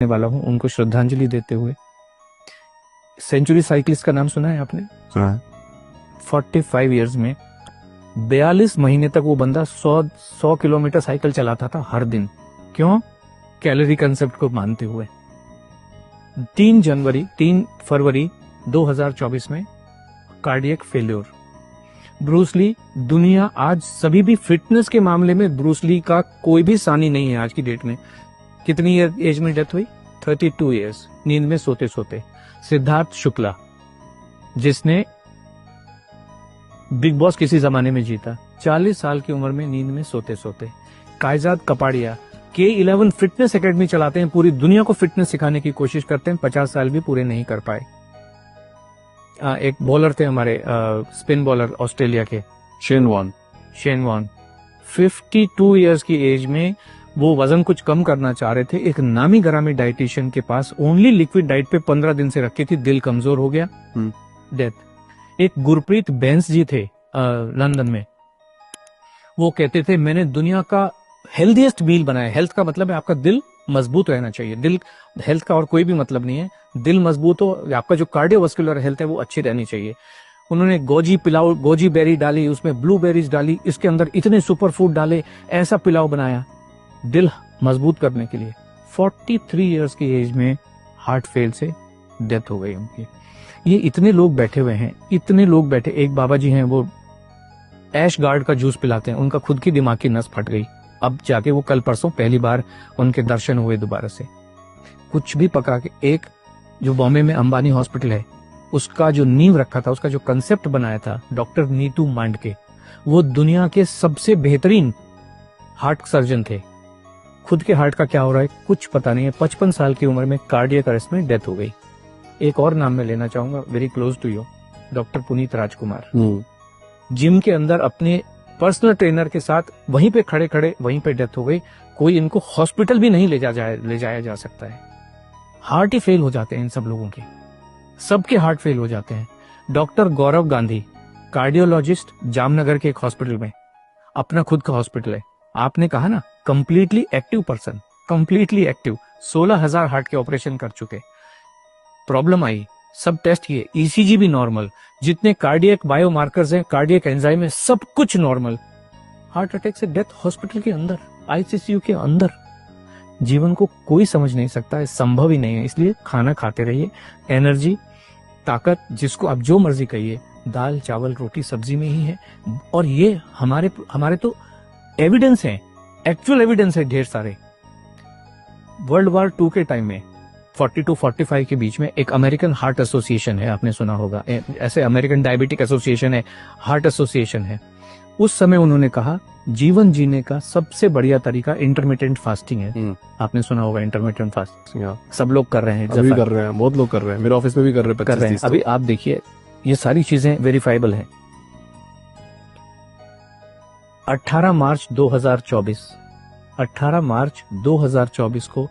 वाला हूँ उनको श्रद्धांजलि देते हुए। सेंचुरी साइकिलिस्ट का नाम सुना है आपने? सुना है। 45 इयर्स में 42 महीने तक वो बंदा 100 किलोमीटर साइकिल चलाता था हर दिन। क्यों? कैलोरी कंसेप्ट को मानते हुए। 3 फरवरी 2024 में कार्डियक फेल्योर। ब्रूस ली, दुनिया आज सभी भी फिटनेस के मामले में ब्रूस ली का कोई भी सानी नहीं है आज की डेट में। कितनी एज में डेथ हुई? 32 इयर्स, नींद में सोते सोते। सिद्धार्थ शुक्ला, जिसने बिग बॉस किसी जमाने में जीता, 40 साल की उम्र में नींद में सोते सोते। कायजाद कपाड़िया K11 फिटनेस एकेडमी चलाते हैं, पूरी दुनिया को फिटनेस सिखाने की कोशिश करते हैं, 50 साल भी पूरे नहीं कर पाए। एक बॉलर थे हमारे, स्पिन बॉलर ऑस्ट्रेलिया के, शेन वॉन 52 इयर्स की एज में वो वजन कुछ कम करना चाह रहे थे। एक नामी गरामी डाइटिशियन के पास ओनली लिक्विड डाइट पे 15 दिन से रखी थी, दिल कमजोर हो गया, डेथ। एक गुरप्रीत बैंस जी थे लंदन में, वो कहते थे मैंने दुनिया का हेल्दीएस्ट मील बनाया। हेल्थ का मतलब है आपका दिल मजबूत रहना चाहिए। दिल, हेल्थ का और कोई भी मतलब नहीं है। दिल मजबूत हो, आपका जो कार्डियोवास्कुलर हेल्थ है वो अच्छी रहनी चाहिए। उन्होंने गोजी बेरी डाली, उसमें ब्लूबेरीज डाली, इसके अंदर इतने सुपर फूड डाले, ऐसा पिलाव बनाया दिल मजबूत करने के लिए। 43 इयर्स की एज में हार्ट फेल से डेथ हो गई उनकी। ये इतने लोग बैठे हुए हैं, इतने लोग बैठे। एक बाबा जी हैं, वो ऐश गार्ड का जूस पिलाते हैं, उनका खुद की दिमाग की नस फट गई। अब जाके वो कल परसों पहली बार उनके दर्शन हुए दोबारा से। कुछ भी पका के, एक जो बॉम्बे में अंबानी हॉस्पिटल है, उसका जो नींव रखा था, उसका जो कंसेप्ट बनाया था डॉक्टर नीतू मांडके, वो दुनिया के सबसे बेहतरीन हार्ट सर्जन थे। खुद के हार्ट का क्या हो रहा है कुछ पता नहीं है। 55 साल की उम्र में कार्डियक अरेस्ट में डेथ हो गई। एक और नाम मैं लेना चाहूंगा, very close to you, doctor Puneet Rajkumar. Gym के अंदर अपने पर्सनल ट्रेनर के साथ वहीं पे खड़े खड़े वहीं पे डेथ हो गई। कोई इनको हॉस्पिटल भी नहीं ले जाया जा सकता है। हार्ट ही फेल हो जाते हैं इन सब लोगों के, सबके हार्ट फेल हो जाते हैं। डॉक्टर गौरव गांधी, कार्डियोलॉजिस्ट, जामनगर के एक हॉस्पिटल में, अपना खुद का हॉस्पिटल है। आपने कहा ना, completely active person, completely active, 16,000 heart के ऑपरेशन कर चुके। प्रॉब्लम आई, सब टेस्ट किए, ईसीजी भी नॉर्मल, जितने कार्डियक बायोमार्कर्स हैं, कार्डियक एंजाइम है, सब कुछ नॉर्मल। हार्ट अटैक से डेथ हॉस्पिटल के अंदर, आईसीयू के अंदर। जीवन को कोई समझ नहीं सकता है, संभव ही नहीं है। इसलिए खाना खाते रहिए, एनर्जी, ताकत, जिसको आप जो मर्जी कहिए, दाल चावल रोटी सब्जी में ही है। और ये हमारे तो एविडेंस है, एक्चुअल एविडेंस है ढेर सारे। वर्ल्ड वॉर 2 के टाइम में 42-45 के बीच में एक अमेरिकन हार्ट एसोसिएशन है, आपने सुना होगा, ऐसे अमेरिकन डायबिटिक एसोसिएशन है, हार्ट एसोसिएशन है। उस समय उन्होंने कहा जीवन जीने का सबसे बढ़िया तरीका इंटरमिटेंट फास्टिंग है। आपने सुना होगा इंटरमिटेंट फास्टिंग, सब लोग कर रहे हैं, अभी कर रहे हैं, बहुत लोग कर रहे हैं, मेरे ऑफिस में भी कर रहे हैं। अभी आप देखिए, ये सारी चीजें वेरीफाइबल हैं। 18 मार्च 2024 को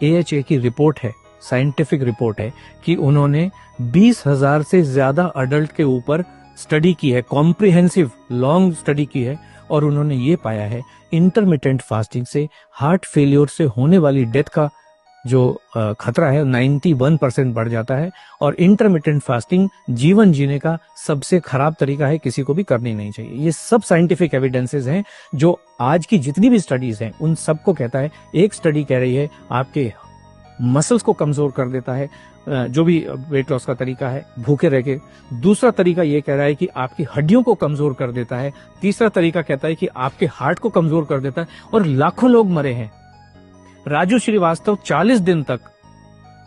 AHA की रिपोर्ट है, साइंटिफिक रिपोर्ट है, कि उन्होंने 20,000 से ज्यादा अडल्ट के ऊपर स्टडी की है, कॉम्प्रिहेंसिव लॉन्ग स्टडी की है, और उन्होंने ये पाया है इंटरमिटेंट फास्टिंग से हार्ट फेलियर से होने वाली डेथ का जो खतरा है 91% बढ़ जाता है। और इंटरमिटेंट फास्टिंग जीवन जीने का सबसे खराब तरीका है, किसी को भी करनी नहीं चाहिए। ये सब साइंटिफिक एविडेंसेस हैं, जो आज की जितनी भी स्टडीज हैं उन सबको कहता है। एक स्टडी कह रही है आपके मसल्स को कमजोर कर देता है, जो भी वेट लॉस का तरीका है, भूखे रह के। दूसरा तरीका ये कह रहा है कि आपकी हड्डियों को कमजोर कर देता है। तीसरा तरीका कहता है कि आपके हार्ट को कमजोर कर देता है। और लाखों लोग मरे हैं। राजू श्रीवास्तव 40 दिन तक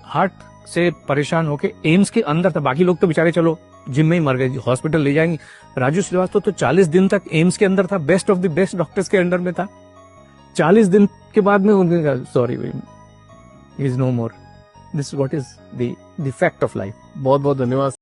हार्ट से परेशान होके एम्स के अंदर था। बाकी लोग तो बेचारे चलो जिम में ही मर गए, हॉस्पिटल ले जाएंगे। राजू श्रीवास्तव तो 40 दिन तक एम्स के अंदर था, best of the best doctors के अंडर में था। 40 दिन के बाद में उन्होंने sorry, is no more. This is what is the fact of life. बहुत बहुत धन्यवाद।